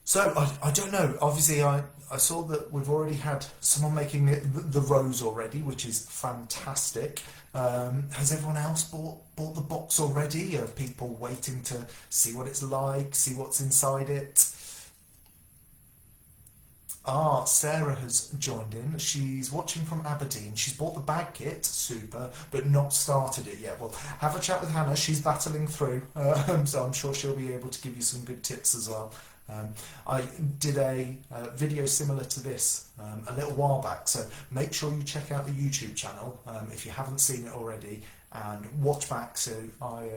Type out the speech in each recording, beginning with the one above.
So I don't know. Obviously, I saw that we've already had someone making the rose already, which is fantastic. Has everyone else bought the box already? Are people waiting to see what it's like, see what's inside it? Ah, Sarah has joined in. She's watching from Aberdeen. She's bought the bag kit, super, but not started it yet. Well, have a chat with Hannah. She's battling through, so I'm sure she'll be able to give you some good tips as well. Um, I did a video similar to this a little while back, so make sure you check out the YouTube channel if you haven't seen it already, and watch back. So I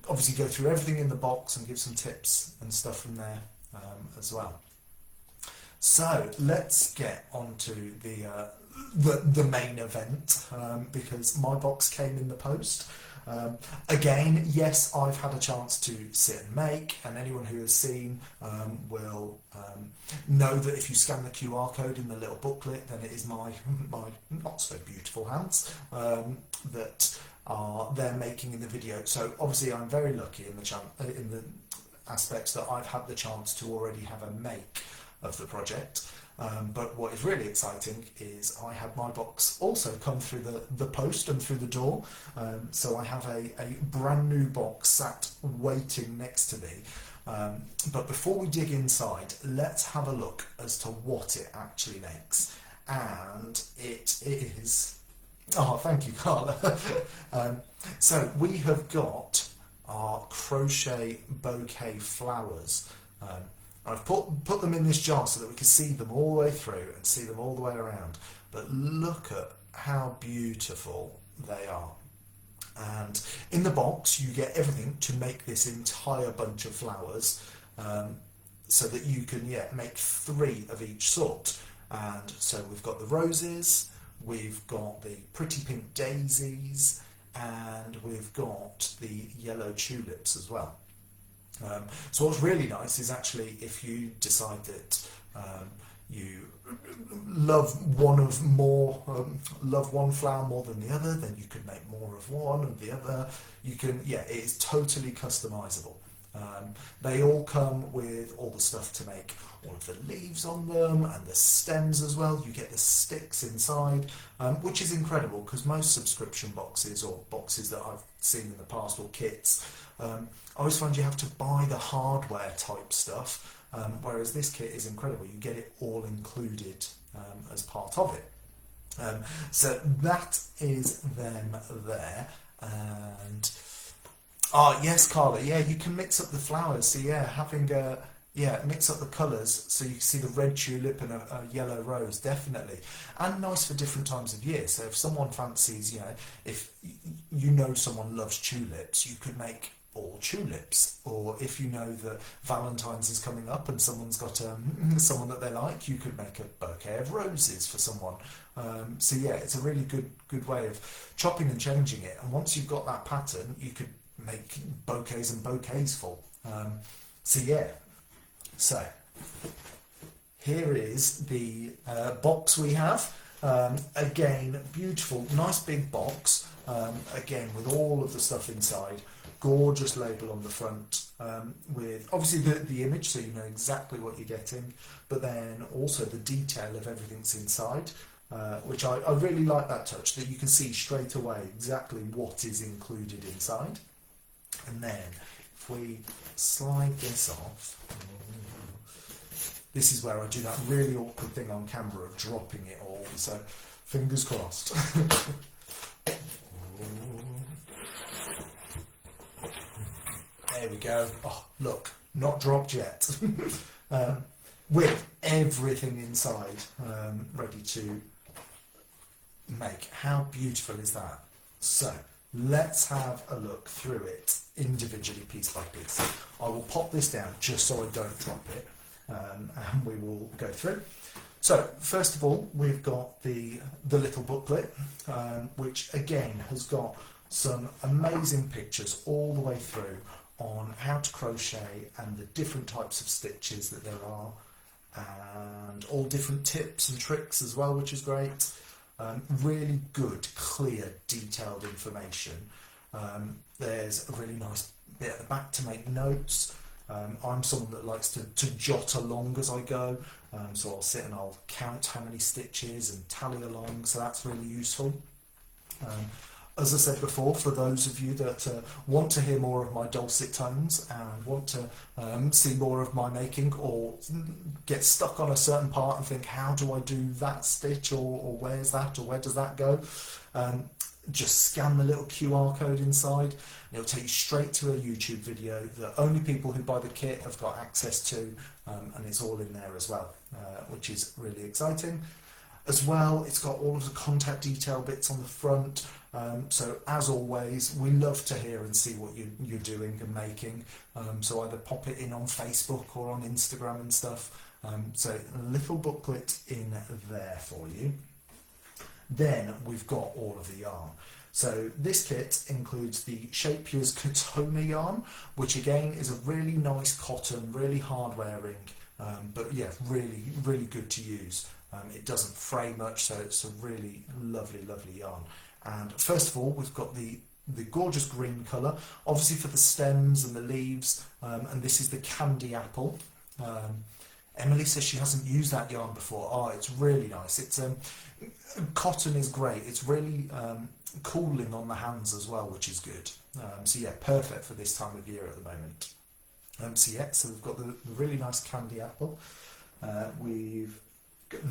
obviously go through everything in the box and give some tips and stuff from there as well. So let's get on to the main event because my box came in the post. Again, yes, I've had a chance to sit and make, and anyone who has seen will know that if you scan the QR code in the little booklet, then it is my not so beautiful hands that are they're making in the video. So obviously, I'm very lucky in the aspects that I've had the chance to already have a make of the project. But what is really exciting is I had my box also come through the post and through the door. So I have a brand new box sat waiting next to me. But before we dig inside, let's have a look as to what it actually makes. And it is... Oh, thank you, Carla. So we have got our Crochet Bouquet flowers. I've put them in this jar so that we can see them all the way through and see them all the way around. But look at how beautiful they are. And in the box you get everything to make this entire bunch of flowers so that you can make 3 of each sort. And so we've got the roses, we've got the pretty pink daisies, and we've got the yellow tulips as well. So what's really nice is actually if you decide that you love one flower more than the other, then you can make more of one and the other. You can, it is totally customizable. They all come with all the stuff to make all of the leaves on them and the stems as well. You get the sticks inside, which is incredible because most subscription boxes or boxes that I've seen in the past or kits, I always find you have to buy the hardware type stuff, whereas this kit is incredible. You get it all included as part of it. So that is them there. And yes, Carla, you can mix up the flowers. So having mix up the colours so you can see the red tulip and a yellow rose, definitely. And nice for different times of year. So if someone fancies, if you know someone loves tulips, you could make all tulips. Or if you know that Valentine's is coming up and someone's got someone that they like, you could make a bouquet of roses for someone. So it's a really good way of chopping and changing it. And once you've got that pattern, you could make bouquets and bouquets full. So here is the box we have. Again, beautiful, nice big box. Again, with all of the stuff inside. Gorgeous label on the front with obviously the image, so you know exactly what you're getting, but then also the detail of everything's inside, which I really like that touch, that you can see straight away exactly what is included inside. And then if we slide this off, this is where I do that really awkward thing on camera of dropping it all, so fingers crossed. There we go. Oh, look, not dropped yet. With everything inside ready to make. How beautiful is that? So let's have a look through it individually, piece by piece. I will pop this down just so I don't drop it, and we will go through. So first of all, we've got the little booklet, which again has got some amazing pictures all the way through on how to crochet and the different types of stitches that there are, and all different tips and tricks as well, which is great. Really good, clear, detailed information. There's a really nice bit at the back to make notes. I'm someone that likes to jot along as I go, so I'll sit and I'll count how many stitches and tally along, so that's really useful. As I said before, for those of you that want to hear more of my dulcet tones and want to see more of my making, or get stuck on a certain part and think, how do I do that stitch, or where's that, or where does that go? Just scan the little QR code inside and it'll take you straight to a YouTube video that only people who buy the kit have got access to, and it's all in there as well, which is really exciting. As well, it's got all of the contact detail bits on the front, so as always, we love to hear and see what you're doing and making, so either pop it in on Facebook or on Instagram and stuff, so a little booklet in there for you. Then we've got all of the yarn. So this kit includes the Shapier's Katona yarn, which again is a really nice cotton, really hard wearing, but yeah, really, really good to use. It doesn't fray much, so it's a really lovely, lovely yarn. And first of all, we've got the gorgeous green colour, obviously for the stems and the leaves, and this is the Candy Apple. Emily says she hasn't used that yarn before. Oh, it's really nice. It's cotton is great. It's really cooling on the hands as well, which is good. So yeah, perfect for this time of year at the moment. So yeah, so we've got the really nice Candy Apple.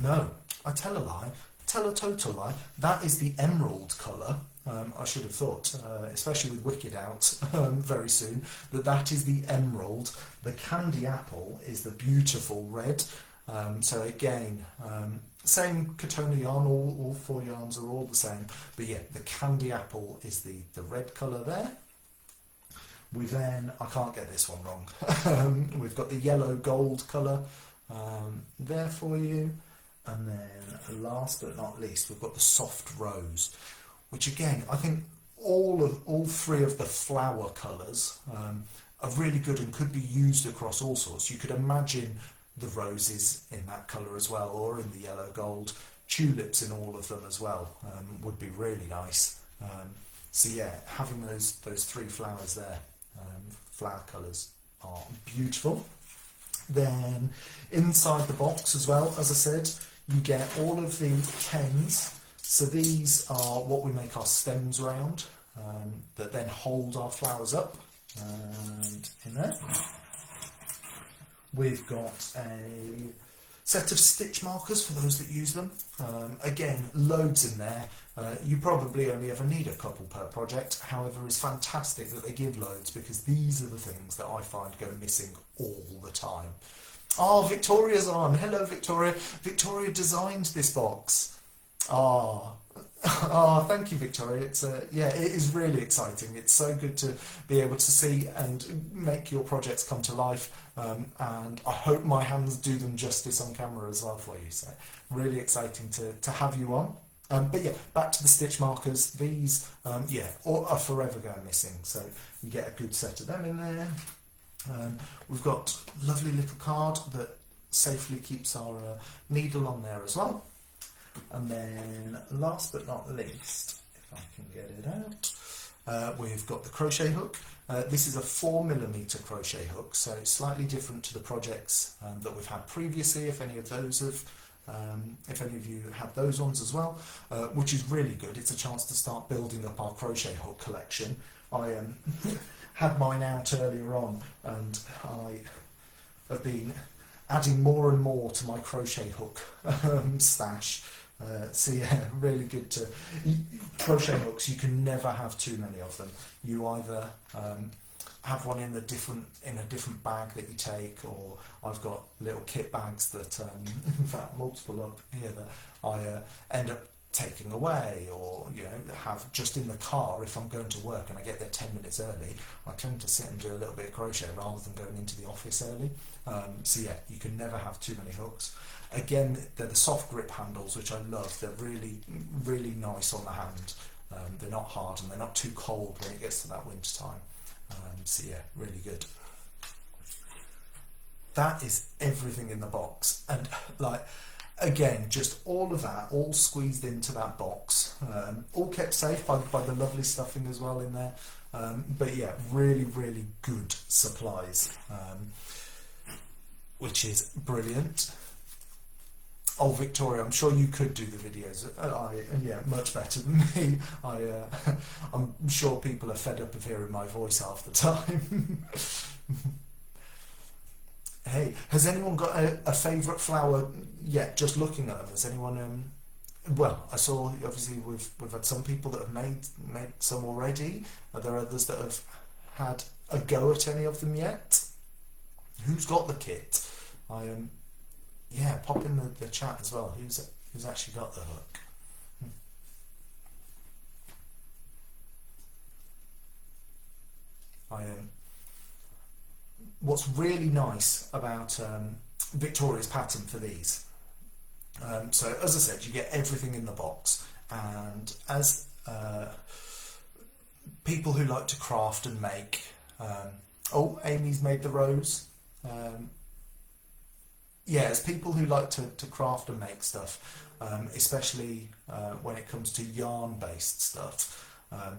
No, I tell a lie, tell a total lie. That is the emerald colour. I should have thought, especially with Wicked out very soon, that is the emerald. The Candy Apple is the beautiful red. So again, same Katona yarn, all four yarns are all the same. But yeah, the Candy Apple is the red colour there. We then, I can't get this one wrong, we've got the yellow gold colour there for you. And then last but not least, we've got the soft rose, which again, I think all three of the flower colours are really good and could be used across all sorts. You could imagine the roses in that colour as well, or in the yellow gold. Tulips in all of them as well would be really nice. So yeah, having those three flowers there, flower colours are beautiful. Then inside the box as well, as I said, you get all of the canes. So these are what we make our stems around, that then hold our flowers up. And in there, we've got a set of stitch markers for those that use them. Again, loads in there. You probably only ever need a couple per project. However, it's fantastic that they give loads, because these are the things that I find go missing all the time. Oh, Victoria's on. Hello, Victoria. Victoria designed this box. Oh, thank you, Victoria. It's yeah, it is really exciting. It's so good to be able to see and make your projects come to life. And I hope my hands do them justice on camera as well for you. So really exciting to have you on. But yeah, back to the stitch markers. These, yeah, are forever going missing. So you get a good set of them in there. We've got a lovely little card that safely keeps our needle on there as well. And then last but not least, if I can get it out, we've got the crochet hook. This is a 4mm crochet hook, so it's slightly different to the projects that we've had previously, if any of those have, if any of you had those ones as well, which is really good. It's a chance to start building up our crochet hook collection. I had mine out earlier on, and I have been adding more and more to my crochet hook stash. So yeah, really good to crochet hooks. You can never have too many of them. You either have one in a different bag that you take, or I've got little kit bags that, in fact, multiple up here that I end up taking away, or have just in the car if I'm going to work and I get there 10 minutes early. I tend to sit and do a little bit of crochet rather than going into the office early. So yeah, you can never have too many hooks. Again, they're the soft grip handles, which I love. They're really, really nice on the hand. They're not hard and they're not too cold when it gets to that winter time. So yeah, really good. That is everything in the box, and again, just all of that, all squeezed into that box, all kept safe by the lovely stuffing as well in there. But yeah, really, really good supplies, which is brilliant. Oh, Victoria, I'm sure you could do the videos. Yeah, much better than me. I'm sure people are fed up of hearing my voice half the time. Hey, has anyone got a favourite flower yet? Just looking at them, has anyone? Well, I saw obviously we've had some people that have made some already. Are there others that have had a go at any of them yet? Who's got the kit? Yeah, pop in the chat as well. Who's actually got the hook? What's really nice about Victoria's pattern for these. So as I said, you get everything in the box, and as people who like to craft and make. Oh, Amy's made the rose. Yeah, as people who like to craft and make stuff, especially when it comes to yarn-based stuff, I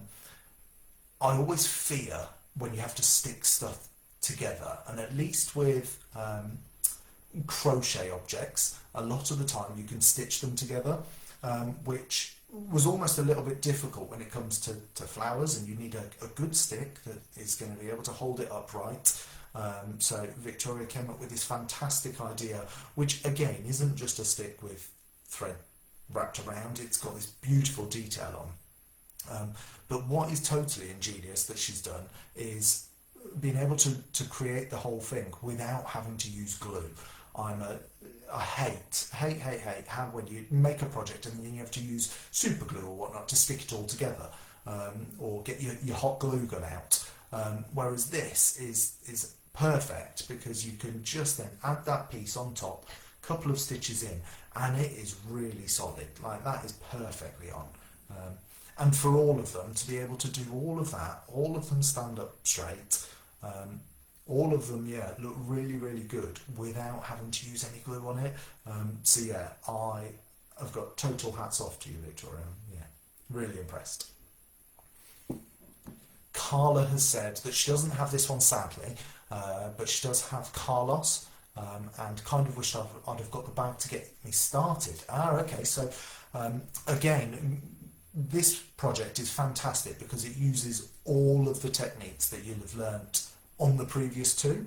always fear when you have to stick stuff together, and at least with crochet objects, a lot of the time you can stitch them together, which was almost a little bit difficult when it comes to flowers, and you need a good stick that is going to be able to hold it upright. So Victoria came up with this fantastic idea, which again isn't just a stick with thread wrapped around, it's got this beautiful detail on. But what is totally ingenious that she's done is being able to create the whole thing without having to use glue. I hate how when you make a project and then you have to use super glue or whatnot to stick it all together, or get your hot glue gun out. Whereas this is perfect because you can just then add that piece on top, couple of stitches in, and it is really solid. Like, that is perfectly on. And for all of them to be able to do all of that, all of them stand up straight, all of them, yeah, look really, really good without having to use any glue on it. So yeah, I've got total hats off to you, Victoria. Yeah, really impressed. Carla has said that she doesn't have this one, sadly, but she does have Carlos, and kind of wished I'd have got the bag to get me started. Okay, so again, this project is fantastic because it uses all of the techniques that you'll have learnt on the previous two.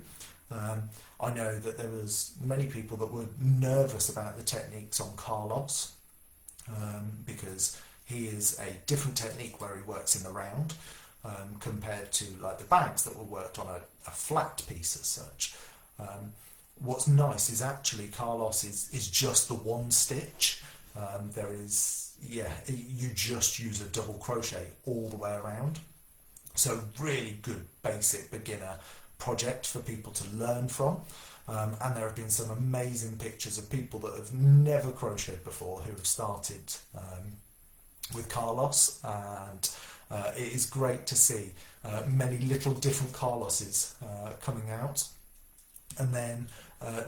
I know that there was many people that were nervous about the techniques on Carlos, because he is a different technique where he works in the round, compared to like the bags that were worked on a flat piece as such. What's nice is actually Carlos is just the one stitch. There is, yeah, you just use a double crochet all the way around. So really good basic beginner project for people to learn from. And there have been some amazing pictures of people that have never crocheted before who have started with Carlos, and it is great to see many little different Carloses coming out. And then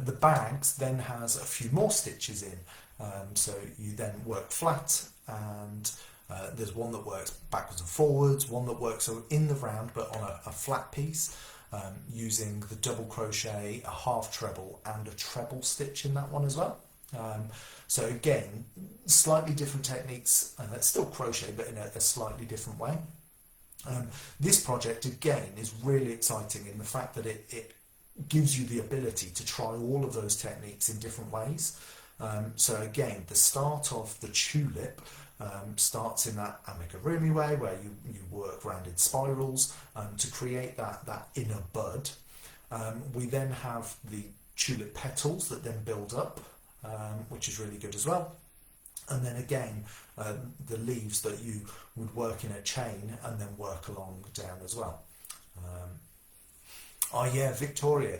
the bags then has a few more stitches in, so you then work flat, and there's one that works backwards and forwards, one that works in the round but on a flat piece, using the double crochet, a half treble and a treble stitch in that one as well. So again, slightly different techniques, and it's still crochet but in a slightly different way. This project again is really exciting in the fact that it gives you the ability to try all of those techniques in different ways. So again, the start of the tulip starts in that amigurumi way where you work rounded spirals to create that inner bud. We then have the tulip petals that then build up, which is really good as well. And then again, the leaves that you would work in a chain and then work along down as well. Oh yeah, Victoria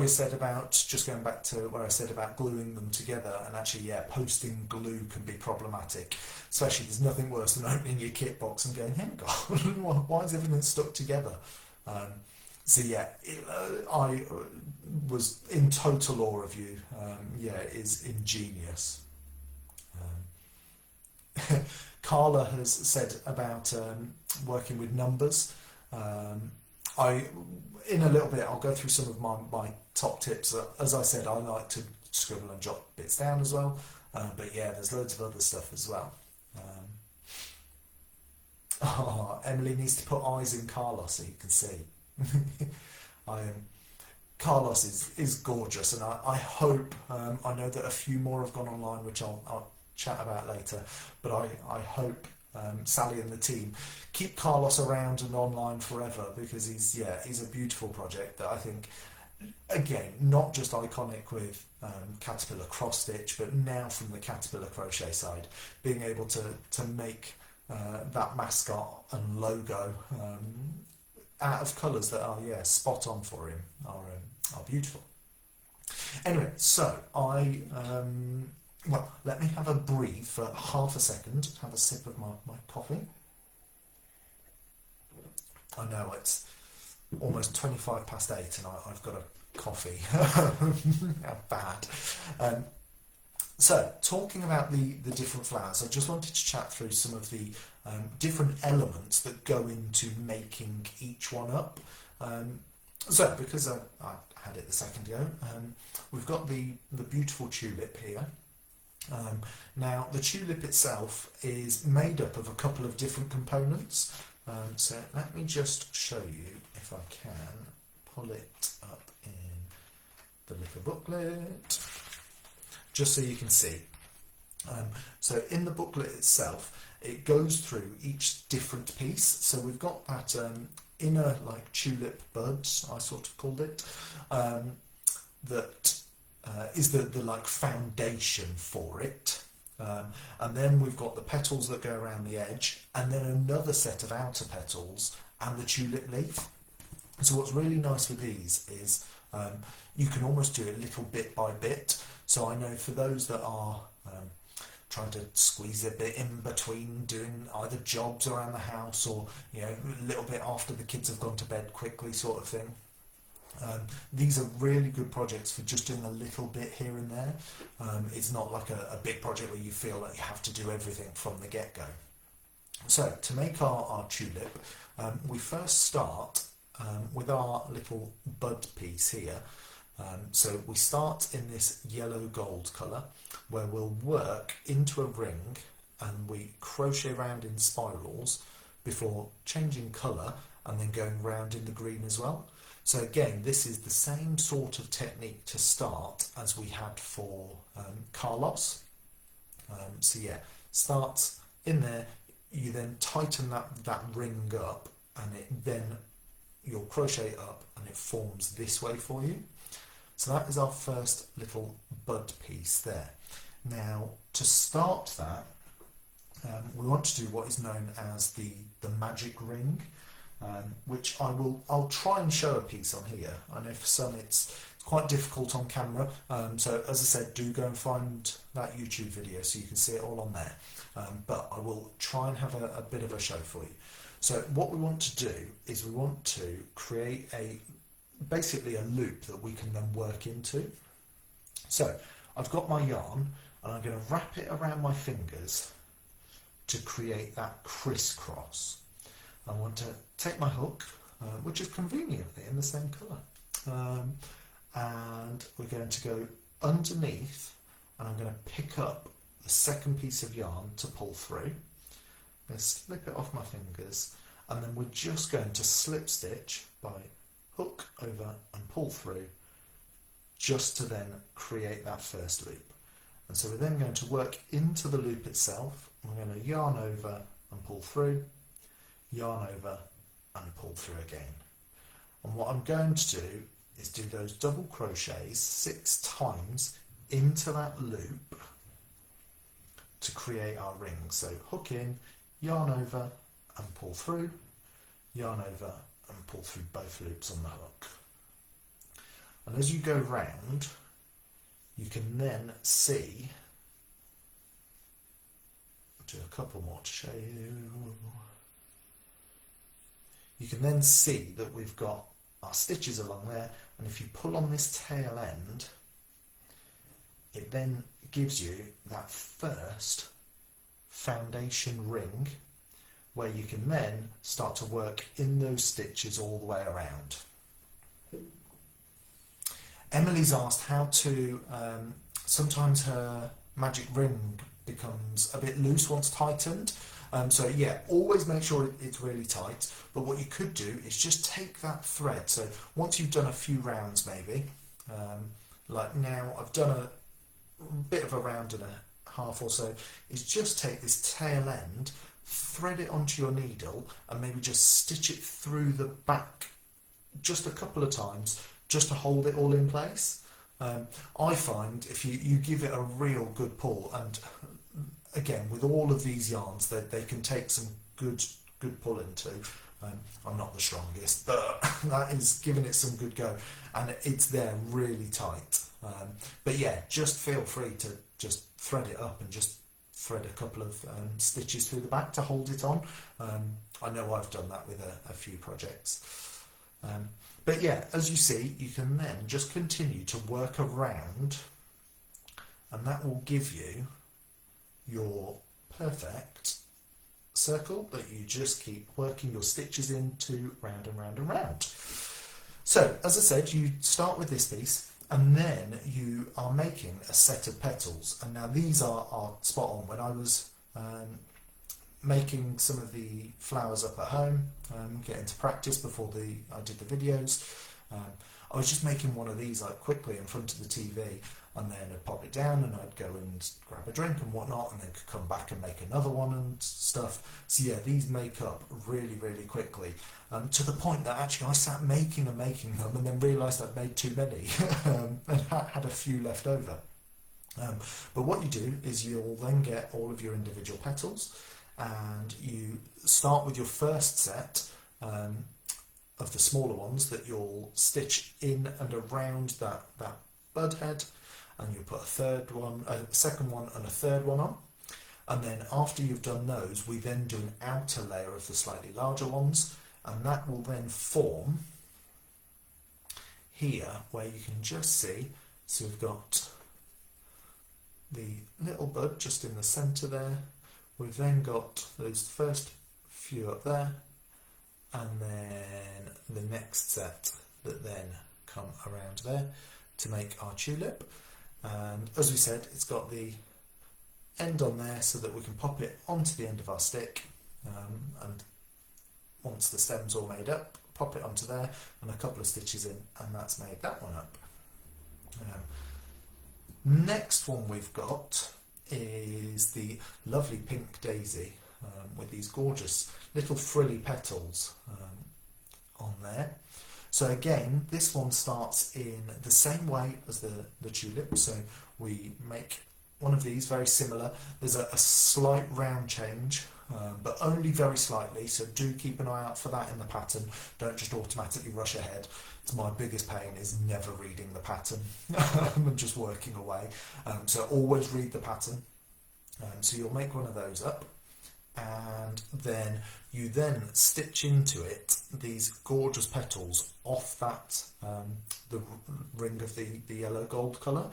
said about, just going back to where I said about gluing them together, and actually, yeah, posting glue can be problematic, especially there's nothing worse than opening your kit box and going, hang on, why is everything stuck together? So yeah, I was in total awe of you. Yeah, it is ingenious. Carla has said about working with numbers. In a little bit, I'll go through some of my top tips. As I said, I like to scribble and jot bits down as well. But yeah, there's loads of other stuff as well. Oh, Emily needs to put eyes in Carlos so you can see. Carlos is gorgeous, and I hope, I know that a few more have gone online, which I'll chat about later, but I hope Sally and the team keep Carlos around and online forever, because he's a beautiful project that I think, again, not just iconic with Caterpillar cross stitch, but now from the Caterpillar crochet side, being able to make that mascot and logo out of colours that are spot on for him are beautiful. Anyway, so well, let me have a breathe for half a second, have a sip of my coffee. I know it's almost 25 past 8 and I've got a coffee. How bad. So, talking about the different flowers, I just wanted to chat through some of the different elements that go into making each one up. So, because I had it a second ago, we've got the beautiful tulip here. Now, the tulip itself is made up of a couple of different components. So, let me just show you, if I can, pull it up in the little booklet, just so you can see. So in the booklet itself, it goes through each different piece. So we've got that inner, like, tulip buds, I sort of called it, that is the like foundation for it. And then we've got the petals that go around the edge, and then another set of outer petals and the tulip leaf. So what's really nice with these is you can almost do it little bit by bit. So I know for those that are trying to squeeze a bit in between doing either jobs around the house, or a little bit after the kids have gone to bed quickly, sort of thing. These are really good projects for just doing a little bit here and there. It's not like a big project where you feel like you have to do everything from the get-go. So to make our tulip, we first start with our little bud piece here. So we start in this yellow gold colour, where we'll work into a ring and we crochet around in spirals before changing colour and then going round in the green as well. So again, this is the same sort of technique to start as we had for Carlos. So yeah, starts in there, you then tighten that ring up, and then you'll crochet up and it forms this way for you. So that is our first little bud piece there. Now, to start that, we want to do what is known as the magic ring, which I'll try and show a piece on here. I know for some it's quite difficult on camera, so as I said, do go and find that YouTube video so you can see it all on there. But I will try and have a bit of a show for you. So what we want to do is we want to create basically a loop that we can then work into. So I've got my yarn and I'm going to wrap it around my fingers to create that crisscross. I want to take my hook, which is conveniently in the same colour, and we're going to go underneath, and I'm going to pick up the second piece of yarn to pull through. I'm going to slip it off my fingers, and then we're just going to slip stitch by hook over and pull through, just to then create that first loop. And so we're then going to work into the loop itself. We're going to yarn over and pull through, yarn over and pull through again. And what I'm going to do is do those double crochets 6 times into that loop to create our ring. So hook in, yarn over and pull through, yarn over and pull through both loops on the hook. And as you go round, you can then see, I'll do a couple more to show you. You can then see that we've got our stitches along there, and if you pull on this tail end, it then gives you that first foundation ring, where you can then start to work in those stitches all the way around. Emily's asked how to, sometimes her magic ring becomes a bit loose once tightened. So yeah, always make sure it's really tight, but what you could do is just take that thread. So once you've done a few rounds maybe, like now I've done a bit of a round and a half or so, is just take this tail end, thread it onto your needle and maybe just stitch it through the back just a couple of times just to hold it all in place. I find if you give it a real good pull, and again with all of these yarns they can take some good pulling too. I'm not the strongest, but that is giving it some good go, and it's there really tight. But yeah, just feel free to just thread it up and just thread a couple of stitches through the back to hold it on. I know I've done that with a few projects. But yeah, as you see, you can then just continue to work around, and that will give you your perfect circle that you just keep working your stitches into round and round and round. So, as I said, you start with this piece, and then you are making a set of petals. And now these are spot on. When I was making some of the flowers up at home, getting to practice before I did the videos, I was just making one of these like quickly in front of the TV, and then I'd pop it down and I'd go and grab a drink and whatnot, and then could come back and make another one and stuff. So yeah, these make up really, really quickly, to the point that actually I sat making them and then realised I'd made too many and had a few left over. But what you do is you'll then get all of your individual petals, and you start with your first set of the smaller ones that you'll stitch in and around that bud head, and you'll put a second one and a third one on. And then after you've done those, we then do an outer layer of the slightly larger ones, and that will then form here where you can just see. So we've got the little bud just in the centre there. We've then got those first few up there, and then the next set that then come around there to make our tulip. And as we said, it's got the end on there so that we can pop it onto the end of our stick, and once the stem's all made up, pop it onto there and a couple of stitches in, and that's made that one up. Next one we've got is the lovely pink daisy with these gorgeous little frilly petals on there. So again, this one starts in the same way as the tulip. So we make one of these very similar. There's a slight round change, but only very slightly, so do keep an eye out for that in the pattern. Don't just automatically rush ahead. It's my biggest pain, is never reading the pattern and just working away. So always read the pattern. So you'll make one of those up, and then you then stitch into it these gorgeous petals off that the ring of the yellow gold colour,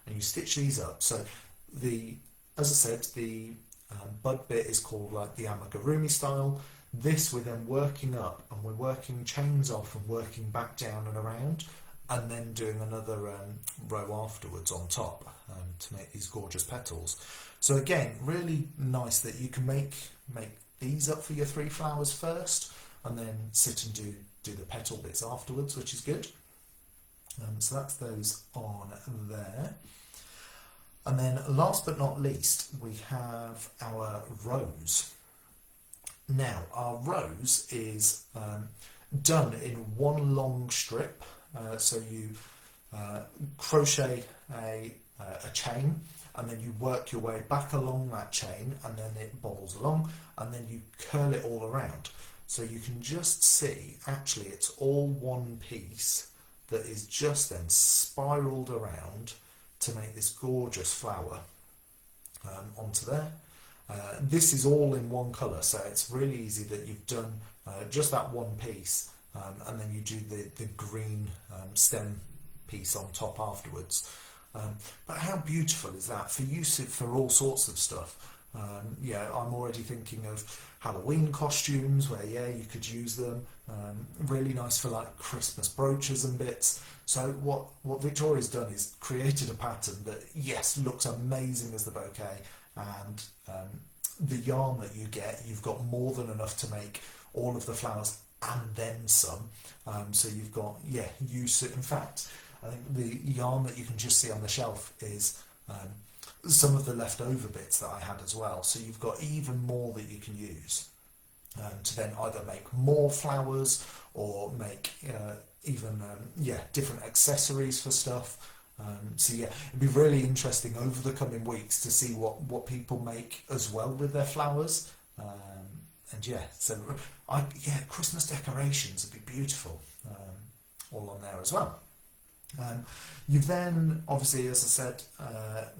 and you stitch these up. So as I said, the bud bit is called like the amigurumi style. This we're then working up, and we're working chains off and working back down and around, and then doing another row afterwards on top to make these gorgeous petals. So again, really nice that you can make these up for your 3 flowers first, and then sit and do the petal bits afterwards, which is good. So that's those on there. And then last but not least, we have our rose. Now, our rose is done in one long strip. So you crochet a chain, and then you work your way back along that chain, and then it bobbles along, and then you curl it all around. So you can just see, actually, it's all one piece that is just then spiraled around to make this gorgeous flower onto there. This is all in one colour, so it's really easy that you've done just that one piece, and then you do the green stem piece on top afterwards. But how beautiful is that for use for all sorts of stuff? Yeah, I'm already thinking of Halloween costumes where, yeah, you could use them. Really nice for like Christmas brooches and bits. So what Victoria's done is created a pattern that, yes, looks amazing as the bouquet, and the yarn that you get, you've got more than enough to make all of the flowers and then some. So you've got, yeah, use it. In fact, I think the yarn that you can just see on the shelf is some of the leftover bits that I had as well. So you've got even more that you can use to then either make more flowers or make even yeah, different accessories for stuff. So yeah, it'd be really interesting over the coming weeks to see what people make as well with their flowers. And yeah, so yeah, Christmas decorations would be beautiful, all on there as well. You've then, obviously, as I said,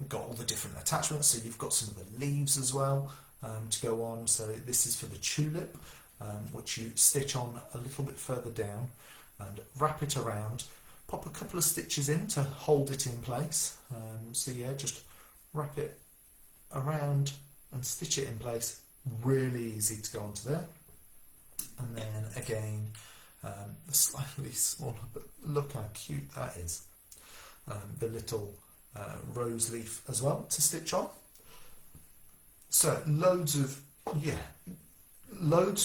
got all the different attachments. So you've got some of the leaves as well to go on. So this is for the tulip, which you stitch on a little bit further down and wrap it around. Pop a couple of stitches in to hold it in place. So yeah, just wrap it around and stitch it in place. Really easy to go onto there. And then again, slightly smaller, but look how cute that is. The little rose leaf as well to stitch on. So loads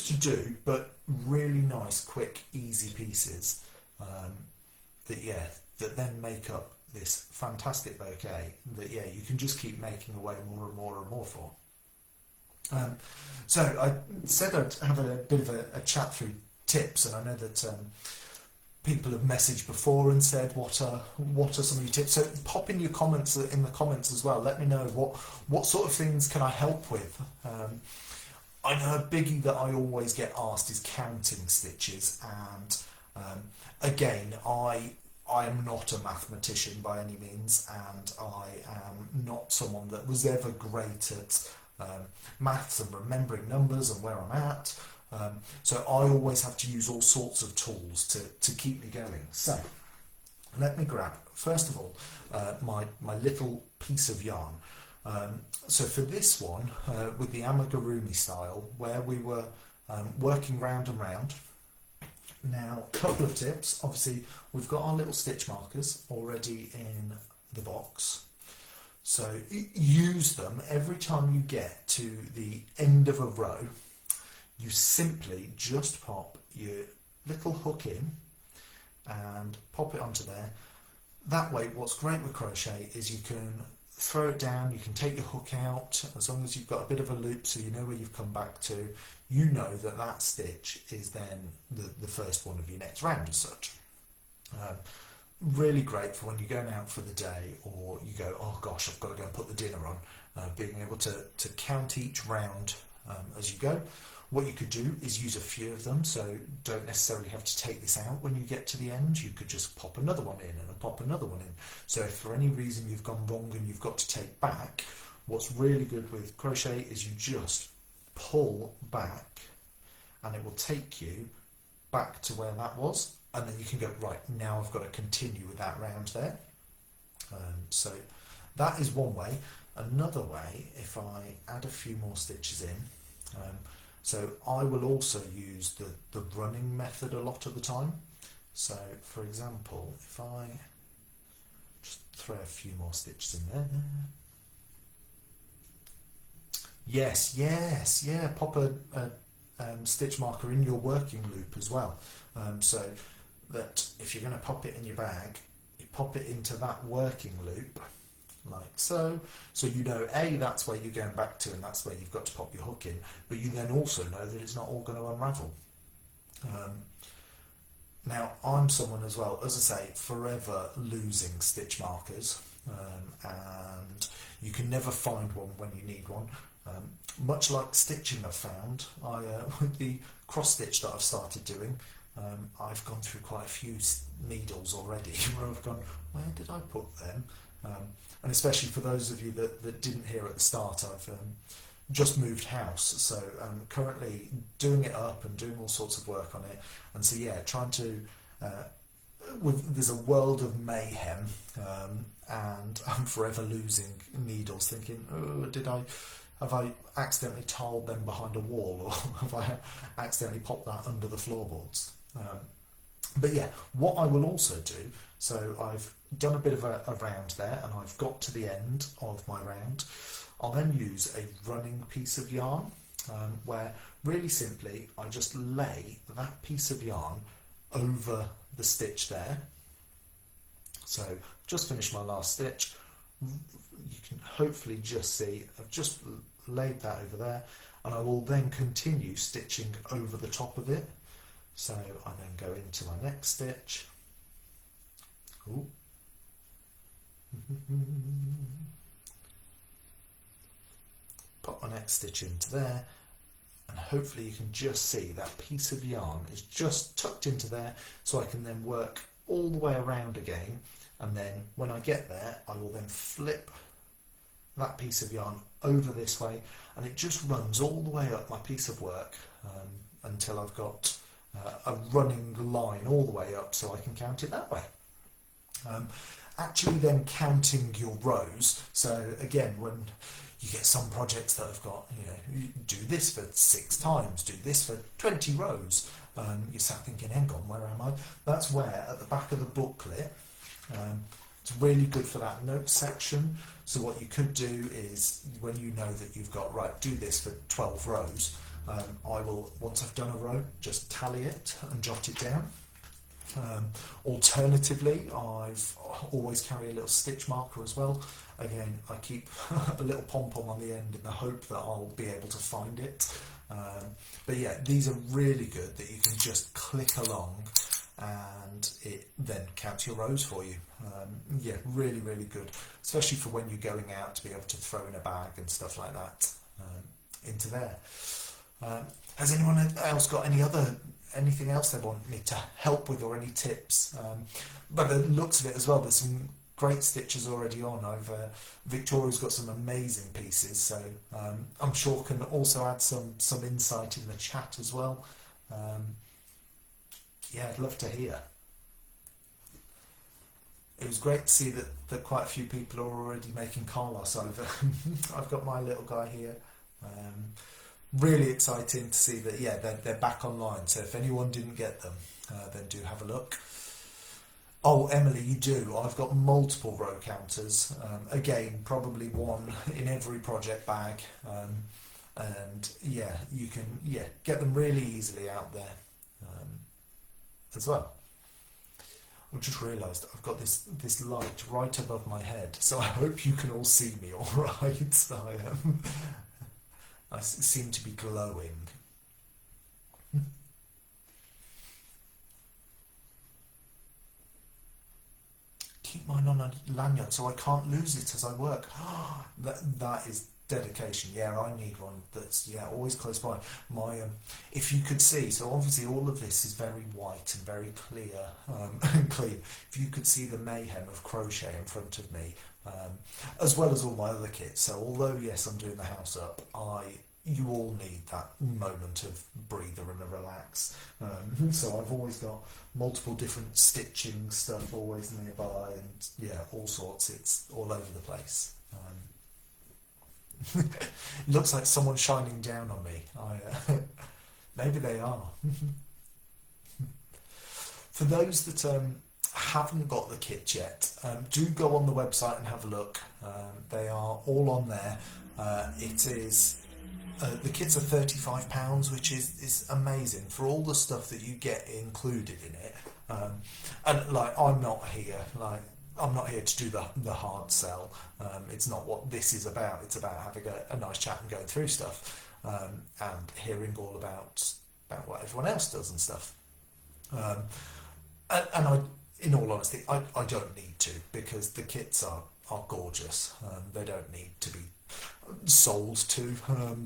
to do, but really nice, quick, easy pieces that then make up this fantastic bouquet that, yeah, you can just keep making away more and more and more for. So I said I'd have a bit of a chat through tips, and I know that people have messaged before and said what are some of your tips. So pop in your comments in the comments as well. Let me know what sort of things can I help with. I know a biggie that I always get asked is counting stitches, and again, I am not a mathematician by any means, and I am not someone that was ever great at maths and remembering numbers and where I'm at. So I always have to use all sorts of tools to keep me going. So let me grab, first of all, my little piece of yarn. So for this one, with the amigurumi style, where we were working round and round. Now, a couple of tips. Obviously, we've got our little stitch markers already in the box. So use them every time you get to the end of a row. You simply just pop your little hook in and pop it onto there. That way, what's great with crochet is you can throw it down, you can take your hook out, as long as you've got a bit of a loop so you know where you've come back to. You know that that stitch is then the first one of your next round as such. Really great for when you're going out for the day, or you go, oh gosh, I've got to go and put the dinner on. Being able to count each round as you go. What you could do is use a few of them, so don't necessarily have to take this out when you get to the end. You could just pop another one in and pop another one in. So if for any reason you've gone wrong and you've got to take back, what's really good with crochet is you just pull back and it will take you back to where that was, and then you can go, right, now I've got to continue with that round there. So that is one way. Another way, if I add a few more stitches in, so I will also use the running method a lot of the time. So for example, if I just throw a few more stitches in there. Yes, yeah, pop a stitch marker in your working loop as well. So that if you're going to pop it in your bag, you pop it into that working loop, like so. So you know, A, that's where you're going back to, and that's where you've got to pop your hook in, but you then also know that it's not all going to unravel. Now, I'm someone as well, as I say, forever losing stitch markers, and you can never find one when you need one. Much like stitching I've found, with the cross stitch that I've started doing, I've gone through quite a few needles already where I've gone, where did I put them? And especially for those of you that didn't hear at the start, I've just moved house, so I'm currently doing it up and doing all sorts of work on it. And so yeah, trying to, there's a world of mayhem, and I'm forever losing needles, thinking, oh, did I have I accidentally tiled them behind a wall, or have I accidentally popped that under the floorboards? But yeah, what I will also do, so I've done a bit of a round there, and I've got to the end of my round. I'll then use a running piece of yarn, where really simply I just lay that piece of yarn over the stitch there. So just finished my last stitch. You can hopefully just see I've just laid that over there, and I will then continue stitching over the top of it. So I then go into my next stitch. Ooh. Put my next stitch into there, and hopefully you can just see that piece of yarn is just tucked into there, so I can then work all the way around again, and then when I get there I will then flip that piece of yarn over this way, and it just runs all the way up my piece of work until I've got a running line all the way up, so I can count it that way. Actually then counting your rows, so again, when you get some projects that have got, you do this for 6 times, do this for 20 rows, you're sat thinking, hang on, where am I? That's where at the back of the booklet, it's really good for that notes section. So what you could do is, when you know that you've got, right, do this for 12 rows, I will, once I've done a row, just tally it and jot it down. Alternatively, I've always carry a little stitch marker as well. Again, I keep a little pom-pom on the end in the hope that I'll be able to find it. But yeah, these are really good that you can just click along and it then counts your rows for you. Yeah, really, really good, especially for when you're going out to be able to throw in a bag and stuff like that into there. Has anyone else got anything else they want me to help with, or any tips? By the looks of it as well, there's some great stitches already on. Victoria's got some amazing pieces, so I'm sure can also add some insight in the chat as well. Yeah, I'd love to hear. It was great to see that quite a few people are already making Carlos over. I've got my little guy here. Really exciting to see that, yeah, they're back online. So if anyone didn't get them, then do have a look. Oh, Emily, you do. I've got multiple row counters. Again, probably one in every project bag. And yeah, you can get them really easily out there as well. I've just realised I've got this light right above my head, so I hope you can all see me all right. I seem to be glowing. Keep mine on a lanyard so I can't lose it as I work. That is dedication. Yeah, I need one that's always close by. If you could see, so obviously all of this is very white and very clear and clean. If you could see the mayhem of crochet in front of me, as well as all my other kits. So although yes, I'm doing the house up, you all need that moment of breather and a relax. So I've always got multiple different stitching stuff always nearby, and all sorts. It's all over the place. It looks like someone's shining down on me. Maybe they are. For those that haven't got the kit yet, do go on the website and have a look. They are all on there. It is the kits are £35, which is amazing for all the stuff that you get included in it. And like, I'm not here to do the hard sell. It's not what this is about. It's about having a nice chat and going through stuff, and hearing all about what everyone else does and stuff. And I, in all honesty, I don't need to, because the kits are gorgeous. They don't need to be sold to,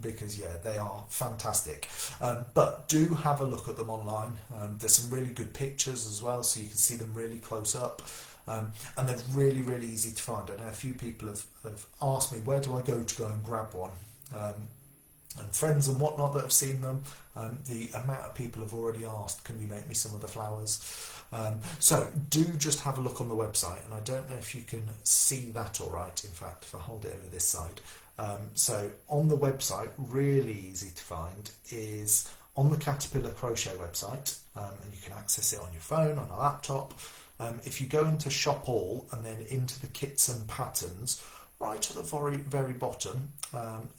because they are fantastic. But do have a look at them online. There's some really good pictures as well, so you can see them really close up. And they're really, really easy to find. I know a few people have asked me, where do I go and grab one? And friends and whatnot that have seen them, the amount of people have already asked, can you make me some of the flowers? So do just have a look on the website, and I don't know if you can see that all right. In fact, if I hold it over this side, So on the website, really easy to find, is on the Caterpillar Crochet website, and you can access it on your phone, on a laptop. If you go into Shop All and then into the Kits and Patterns, right at the very bottom,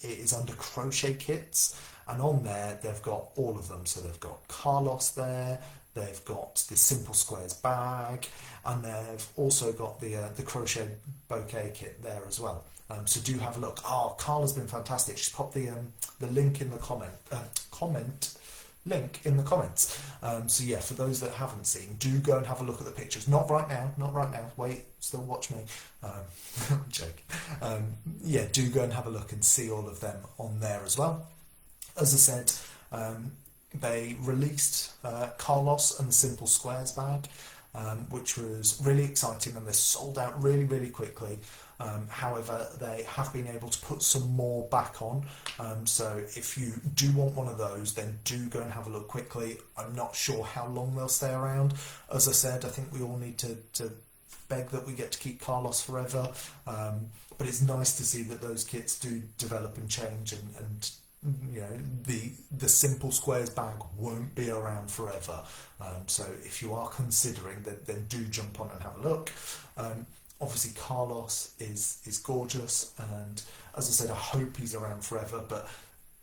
it is under Crochet Kits, and on there they've got all of them. So they've got Carlos there, they've got the Simple Squares bag, and they've also got the Crochet Bouquet kit there as well. So do have a look. Oh, Carla's been fantastic. She's popped the link in the comment link in the comments. So yeah, for those that haven't seen, do go and have a look at the pictures. Not right now, wait, still watch me. I'm joking. Yeah, do go and have a look and see all of them on there as well. As I said, they released Carlos and the Simple Squares bag, which was really exciting, and they sold out really quickly. However, they have been able to put some more back on, so if you do want one of those, then do go and have a look quickly. I'm not sure how long they'll stay around. As I said, I think we all need to beg that we get to keep Carlos forever, but it's nice to see that those kits do develop and change, and you know, the Simple Squares bag won't be around forever. So if you are considering that, then do jump on and have a look. Obviously Carlos is gorgeous, and as I said, I hope he's around forever, but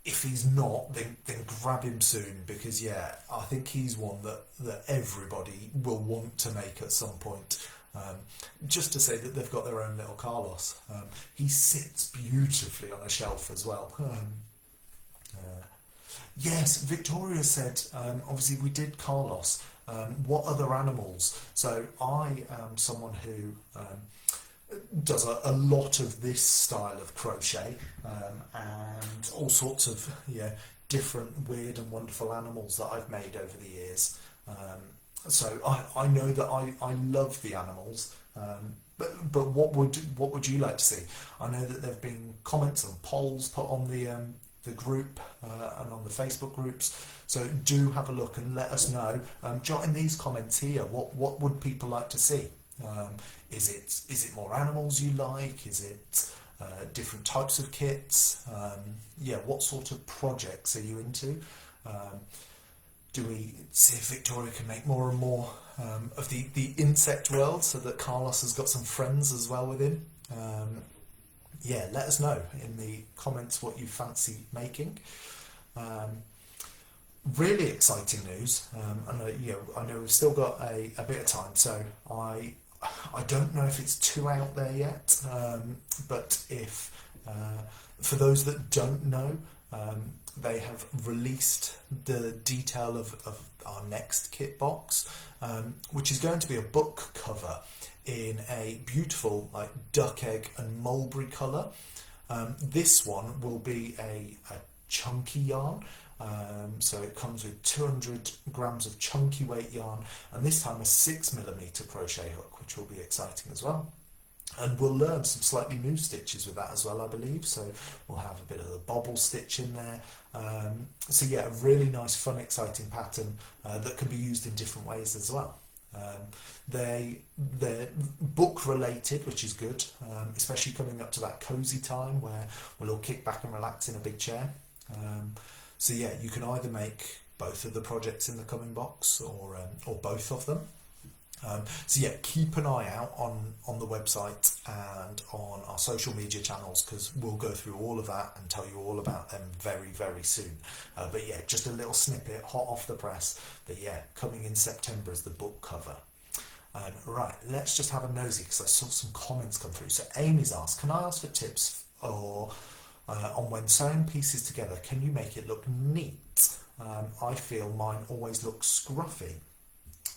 if he's not, then grab him soon, because yeah, I think he's one that everybody will want to make at some point. Just to say that they've got their own little Carlos. He sits beautifully on a shelf as well. Yes, Victoria said, obviously we did Carlos. What other animals? So I am someone who does a lot of this style of crochet, and all sorts of different weird and wonderful animals that I've made over the years. So I know that I love the animals, but what would you like to see? I know that there have been comments and polls put on the group and on the Facebook groups, so do have a look and let us know. Jot in these comments here, what would people like to see? Is it more animals you like? Is it different types of kits? Yeah, what sort of projects are you into? Do we see if Victoria can make more and more of the insect world, so that Carlos has got some friends as well with him? Yeah, let us know in the comments what you fancy making. Really exciting news. I know we've still got a bit of time, so I don't know if it's too out there yet, but if for those that don't know, they have released the detail of our next kit box, which is going to be a book cover in a beautiful duck egg and mulberry colour. This one will be a chunky yarn, so it comes with 200 grams of chunky weight yarn, and this time a 6mm crochet hook, which will be exciting as well. And we'll learn some slightly new stitches with that as well, I believe. So we'll have a bit of the bobble stitch in there. So yeah, a really nice, fun, exciting pattern that can be used in different ways as well. They're book related, which is good, especially coming up to that cozy time where we'll all kick back and relax in a big chair. So yeah, you can either make both of the projects in the coming box, or both of them. So yeah, keep an eye out on the website and on our social media channels, because we'll go through all of that and tell you all about them very soon. But yeah, just a little snippet hot off the press that yeah, coming in September is the book cover. Right, let's just have a nosy, because I saw some comments come through. So Amy's asked, can I ask for tips on when sewing pieces together, can you make it look neat? I feel mine always looks scruffy.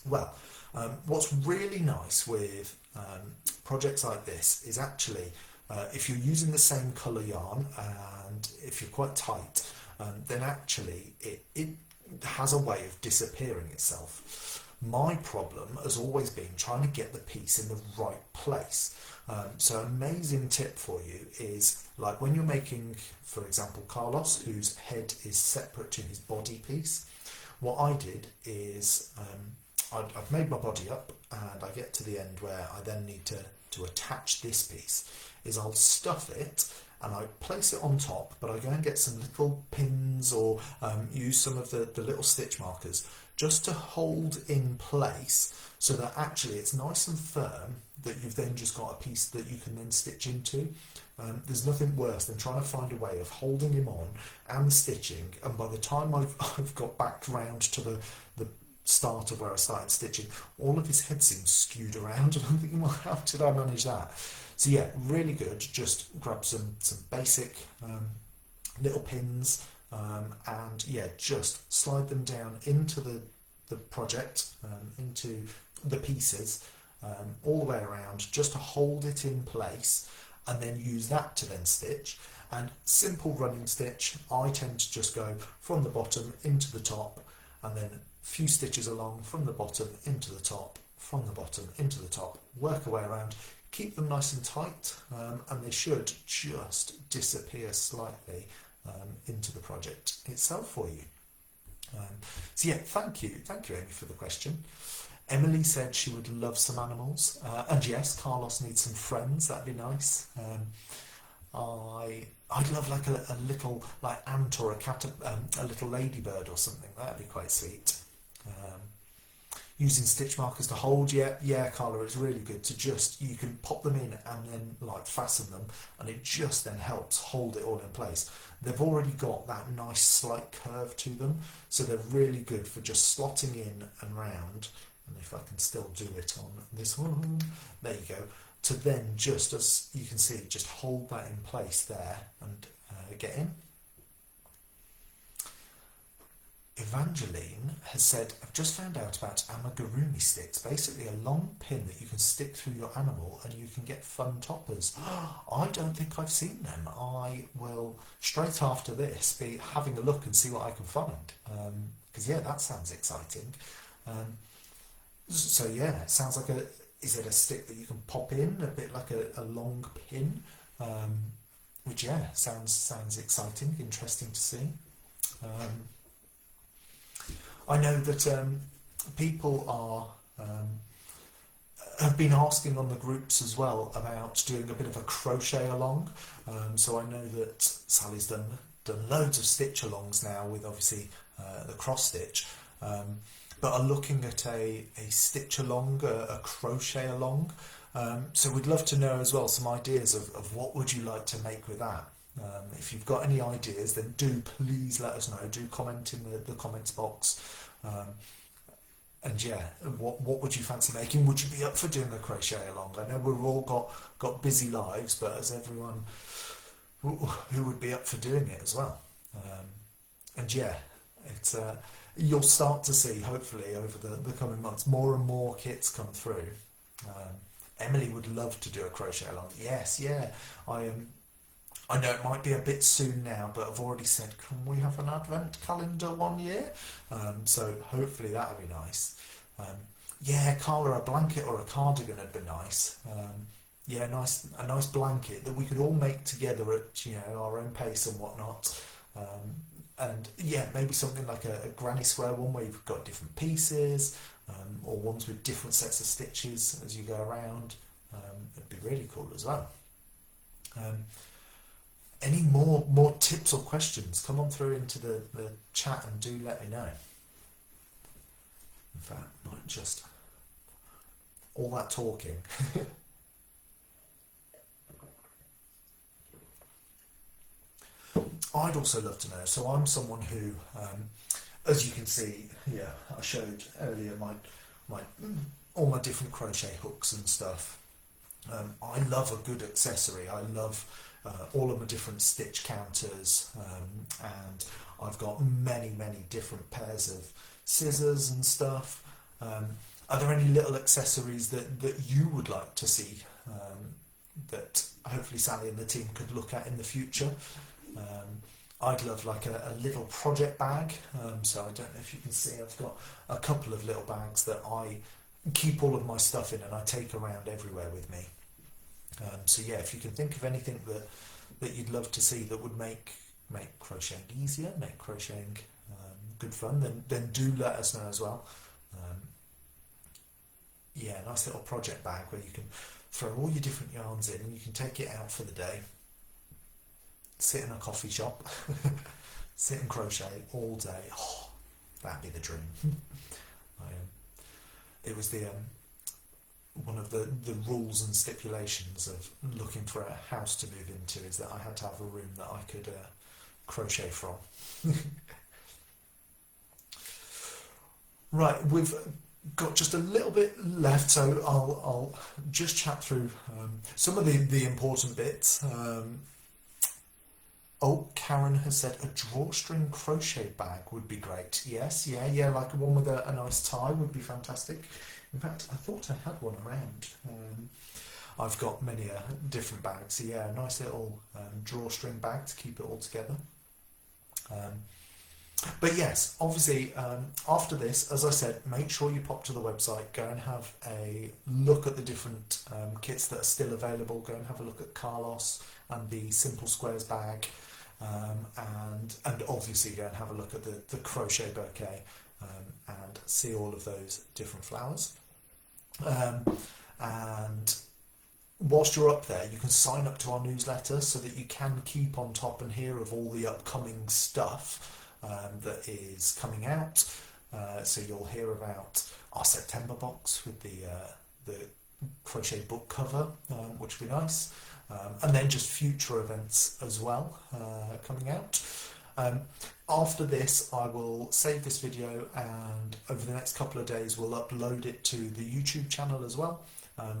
Well, what's really nice with projects like this is actually if you're using the same colour yarn, and if you're quite tight, then actually it has a way of disappearing itself. My problem has always been trying to get the piece in the right place. So an amazing tip for you is, like when you're making, for example, Carlos, whose head is separate to his body piece, what I did is I've made my body up, and I get to the end where I then need to attach this piece, is I'll stuff it, and I place it on top, but I go and get some little pins or use some of the little stitch markers just to hold in place so that actually it's nice and firm, that you've then just got a piece that you can then stitch into. There's nothing worse than trying to find a way of holding him on and stitching, and by the time I've got back round to the start of where I started stitching, all of his head seems skewed around, and I'm thinking, well, how did I manage that? So yeah, really good. Just grab some basic little pins, and yeah, just slide them down into the project, into the pieces, all the way around, just to hold it in place, and then use that to then stitch. And simple running stitch, I tend to just go from the bottom into the top, and then a few stitches along from the bottom into the top, from the bottom into the top, work our way around, keep them nice and tight, and they should just disappear slightly into the project itself for you. So yeah, thank you Amy for the question. Emily said she would love some animals, and yes, Carlos needs some friends, that'd be nice. I'd love like a little like ant or a little ladybird or something, that'd be quite sweet. Using stitch markers to hold, yeah Carla, it's really good to just, you can pop them in and then like fasten them, and it just then helps hold it all in place. They've already got that nice slight curve to them, so they're really good for just slotting in and round. And if I can still do it on this one, there you go, to then just, as you can see, just hold that in place there and get in. Evangeline has said, I've just found out about amigurumi sticks, basically a long pin that you can stick through your animal and you can get fun toppers. I don't think I've seen them. I will, straight after this, be having a look and see what I can find, because yeah, that sounds exciting. So yeah, it sounds like is it a stick that you can pop in, a bit like a long pin, which yeah, sounds exciting, interesting to see. I know that people have been asking on the groups as well about doing a bit of a crochet along. So I know that Sally's done loads of stitch alongs now with obviously the cross stitch, but are looking at a stitch along, a crochet along. So we'd love to know as well some ideas of what would you like to make with that. If you've got any ideas, then do please let us know. Do comment in the comments box. And yeah, what would you fancy making? Would you be up for doing a crochet along? I know we've all got busy lives, but as everyone who would be up for doing it as well. And yeah, it's you'll start to see, hopefully, over the coming months, more and more kits come through. Emily would love to do a crochet along. Yes, yeah, I know it might be a bit soon now, but I've already said, can we have an advent calendar one year? So hopefully that'll be nice. Yeah, Carla, a blanket or a cardigan would be nice. Yeah, a nice blanket that we could all make together at our own pace and whatnot. And yeah, maybe something like a granny square one where you've got different pieces, or ones with different sets of stitches as you go around. It'd be really cool as well. Any more tips or questions, come on through into the chat and do let me know. In fact, not just all that talking. I'd also love to know, so I'm someone who, as you can see, yeah, I showed earlier all my different crochet hooks and stuff. I love a good accessory. I love all of my different stitch counters, and I've got many different pairs of scissors and stuff. Are there any little accessories that you would like to see, that hopefully Sally and the team could look at in the future? I'd love like a little project bag, so I don't know if you can see, I've got a couple of little bags that I keep all of my stuff in and I take around everywhere with me. So yeah, if you can think of anything that you'd love to see that would make crocheting easier, make crocheting good fun, then do let us know as well. Yeah, nice little project bag where you can throw all your different yarns in and you can take it out for the day. sit in a coffee shop, sit and crochet all day. Oh, that'd be the dream. It was the one of the rules and stipulations of looking for a house to move into is that I had to have a room that I could crochet from. Right, we've got just a little bit left, so I'll just chat through some of the important bits. Oh, Karen has said a drawstring crochet bag would be great. Yes, yeah, like one with a nice tie would be fantastic. In fact, I thought I had one around. I've got many different bags, so yeah, a nice little drawstring bag to keep it all together. But yes, obviously, after this, as I said, make sure you pop to the website, go and have a look at the different kits that are still available, go and have a look at Carlos and the Simple Squares bag, and obviously go and have a look at the Crochet Bouquet and see all of those different flowers. And whilst you're up there, you can sign up to our newsletter so that you can keep on top and hear of all the upcoming stuff that is coming out. So you'll hear about our September box with the crochet book cover, which will be nice, and then just future events as well coming out. After this, I will save this video, and over the next couple of days we'll upload it to the YouTube channel as well.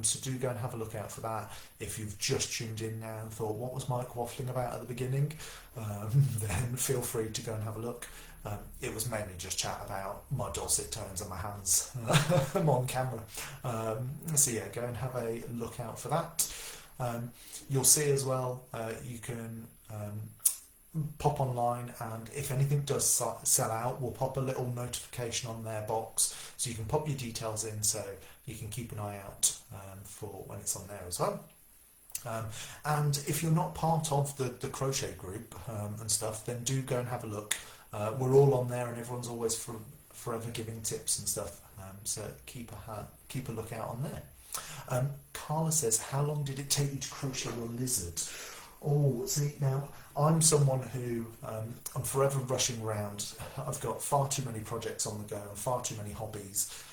So do go and have a look out for that. If you've just tuned in now and thought, what was Mike waffling about at the beginning, then feel free to go and have a look. It was mainly just chat about my dulcet tones and my hands on camera. So yeah, go and have a look out for that. You'll see as well, you can pop online, and if anything does sell out, we'll pop a little notification on their box, so you can pop your details in so you can keep an eye out for when it's on there as well. And if you're not part of the crochet group and stuff, then do go and have a look. We're all on there, and everyone's always forever giving tips and stuff, so keep a lookout on there. Carla says, how long did it take you to crochet your lizard? Oh, see, now I'm someone who I'm forever rushing around. I've got far too many projects on the go and far too many hobbies.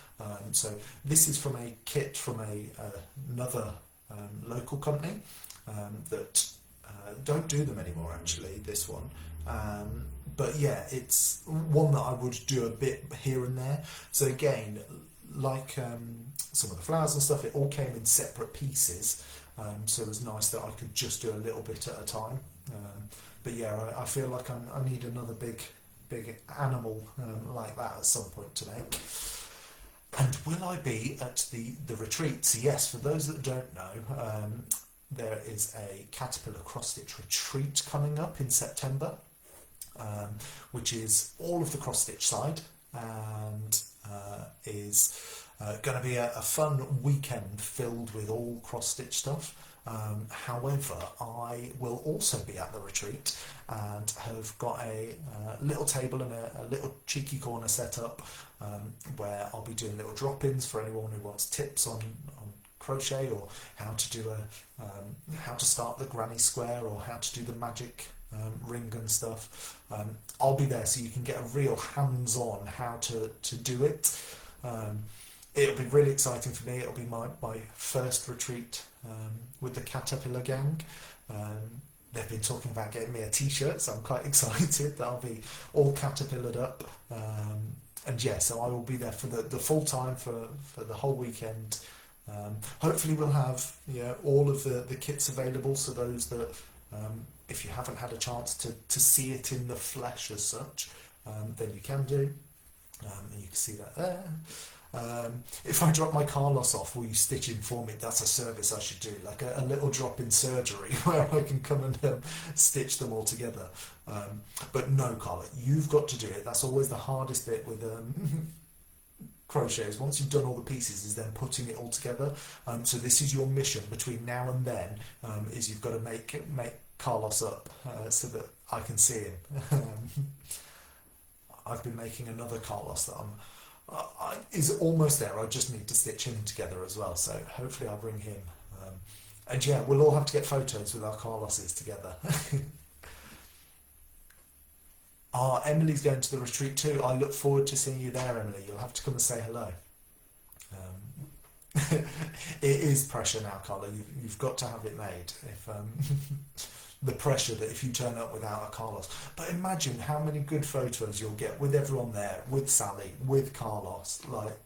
So this is from a kit from another local company that don't do them anymore, actually, this one. But yeah, it's one that I would do a bit here and there. So again, like some of the flowers and stuff, it all came in separate pieces. So it was nice that I could just do a little bit at a time. But yeah, I feel like I need another big animal like that at some point to make. And will I be at the retreats? Yes, for those that don't know, there is a Caterpillar cross-stitch retreat coming up in September, which is all of the cross-stitch side, and is going to be a fun weekend filled with all cross-stitch stuff. However, I will also be at the retreat and have got a little table and a little cheeky corner set up where I'll be doing little drop-ins for anyone who wants tips on crochet, or how to do how to start the granny square, or how to do the magic ring and stuff. I'll be there so you can get a real hands-on how to do it. It'll be really exciting for me. It'll be my first retreat with the Caterpillar gang. They've been talking about getting me a t-shirt, so I'm quite excited that I'll be all caterpillared up. And yeah, so I will be there for the full time for the whole weekend. Hopefully we'll have all of the kits available, so those that if you haven't had a chance to see it in the flesh as such, then you can do, and you can see that there. If I drop my Carlos off, will you stitch in for me? That's a service I should do, like a little drop-in surgery where I can come and stitch them all together. But no, Carla, you've got to do it. That's always the hardest bit with crochets. Once you've done all the pieces, is then putting it all together. So this is your mission between now and then, is you've got to make Carlos up so that I can see him. I've been making another Carlos that is almost there. I just need to stitch him together as well, so hopefully I'll bring him. And yeah, we'll all have to get photos with our Carloses together. Emily's going to the retreat too. I look forward to seeing you there, Emily. You'll have to come and say hello. It is pressure now, Carla. You've got to have it made. If the pressure that if you turn up without a Carlos. But imagine how many good photos you'll get with everyone there, with Sally, with Carlos. Like,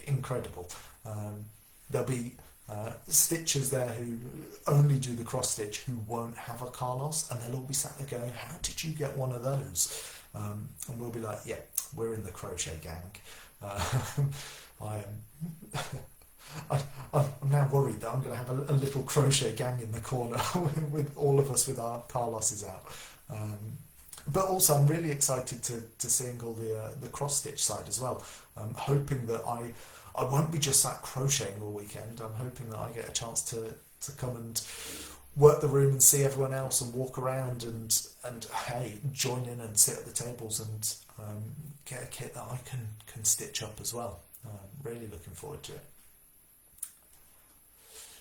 incredible. There'll be stitchers there who only do the cross stitch who won't have a Carlos, and they'll all be sat there going, how did you get one of those? And we'll be like, yeah, we're in the crochet gang. I'm now worried that I'm going to have a little crochet gang in the corner with all of us with our Carloses out. But also I'm really excited to seeing all the cross stitch side as well. I'm hoping that I won't be just sat crocheting all weekend. I'm hoping that I get a chance to come and work the room and see everyone else and walk around and hey, join in and sit at the tables and get a kit that I can stitch up as well. Really looking forward to it.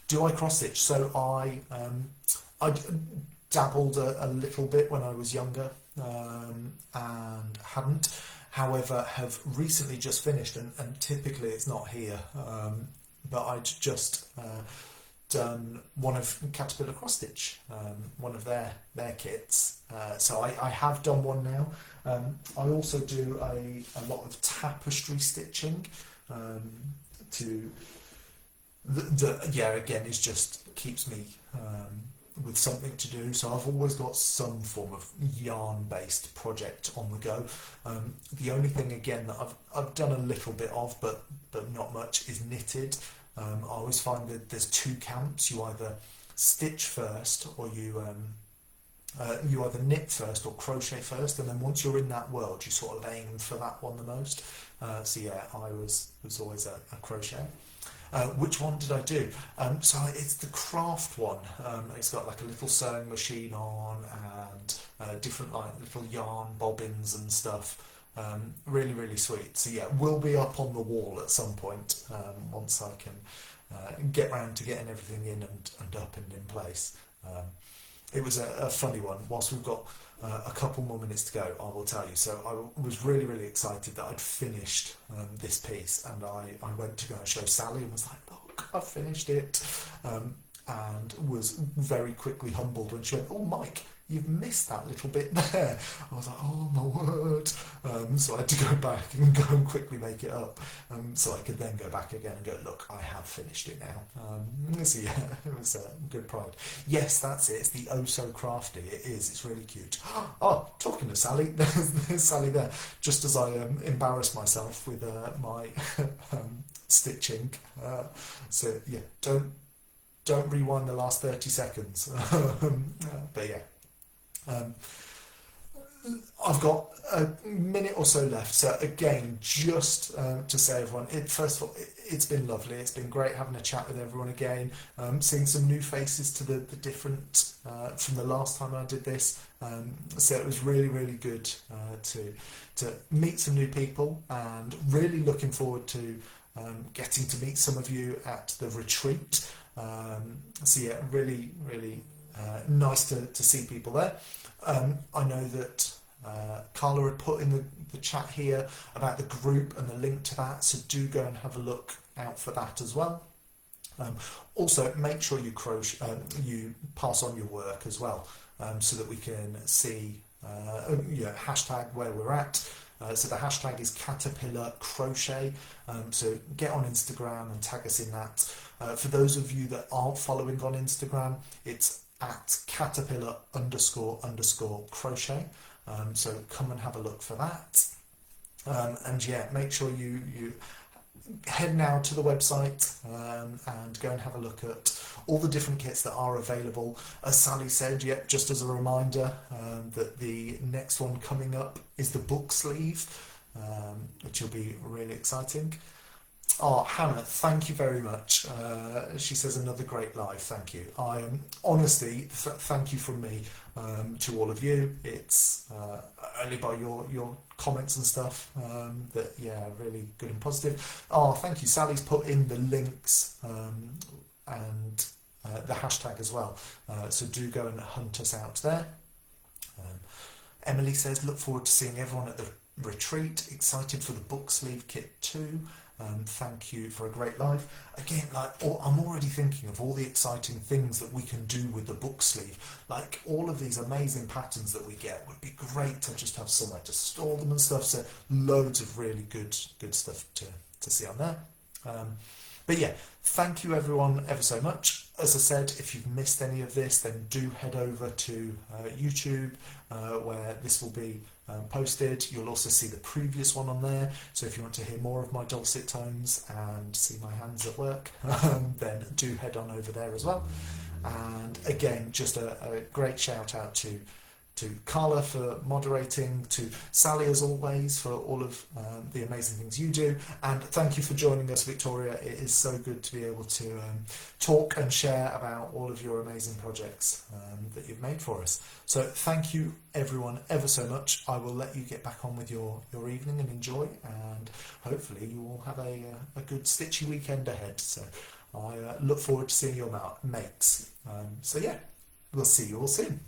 Do I cross stitch? So I dabbled a little bit when I was younger and hadn't. However, have recently just finished, and typically it's not here, but I'd just done one of Caterpillar Cross Stitch, one of their kits. So I have done one now. I also do a lot of tapestry stitching to. Again, it just keeps me with something to do. So I've always got some form of yarn-based project on the go. The only thing, again, that I've done a little bit of, but not much, is knitted. I always find that there's two camps. You either stitch first, or you either knit first or crochet first, and then once you're in that world, you sort of aim for that one the most. So yeah, I was always a crochet. Which one did I do? So it's the craft one. It's got like a little sewing machine on and different like little yarn bobbins and stuff. Really, really sweet. So yeah, we'll be up on the wall at some point once I can get round to getting everything in and up and in place. It was a funny one. Whilst we've got a couple more minutes to go, I will tell you. So I was really, really excited that I'd finished this piece, and I went to go and show Sally and was like, look, I've finished it, and was very quickly humbled when she went, oh, Mike, you've missed that little bit there. I was like, oh my word. So I had to go back and go and quickly make it up, so I could then go back again and go, look, I have finished it now. So yeah, it was good pride. Yes, that's it. It's the Oh So Crafty. It is. It's really cute. Oh, talking to Sally, there's Sally there. Just as I embarrassed myself with my stitching. So yeah, don't rewind the last 30 seconds. But yeah. I've got a minute or so left, so again, just to say everyone, first of all, it's been lovely. It's been great having a chat with everyone again, seeing some new faces to the different from the last time I did this. So it was really, really good to meet some new people, and really looking forward to getting to meet some of you at the retreat. So yeah, really, really nice to see people there. I know that Carla had put in the chat here about the group and the link to that, so do go and have a look out for that as well. Also, make sure you you pass on your work as well, so that we can see hashtag where we're at. So the hashtag is Caterpillar Crochet. So get on Instagram and tag us in that. For those of you that aren't following on Instagram, it's at Caterpillar _ crochet. So come and have a look for that. And yeah, make sure you head now to the website and go and have a look at all the different kits that are available. As Sally said, yeah, just as a reminder, that the next one coming up is the book sleeve, which will be really exciting. Oh, Hannah, thank you very much. She says, another great live. Thank you. I honestly, thank you from me to all of you. It's only by your comments and stuff that, yeah, really good and positive. Oh, thank you. Sally's put in the links and the hashtag as well. So do go and hunt us out there. Emily says, look forward to seeing everyone at the retreat. Excited for the book sleeve kit too. Thank you for a great live. Again, I'm already thinking of all the exciting things that we can do with the book sleeve. Like all of these amazing patterns that we get would be great to just have somewhere to store them and stuff. So loads of really good stuff to see on there. But yeah, thank you everyone ever so much. As I said, if you've missed any of this, then do head over to YouTube where this will be posted. You'll also see the previous one on there. So if you want to hear more of my dulcet tones and see my hands at work, then do head on over there as well. And again, just a great shout out to Carla for moderating, to Sally as always for all of the amazing things you do, and thank you for joining us, Victoria. It is so good to be able to talk and share about all of your amazing projects that you've made for us. So thank you everyone ever so much. I will let you get back on with your evening and enjoy, and hopefully you will have a good stitchy weekend ahead. So I look forward to seeing your makes. So yeah, we'll see you all soon.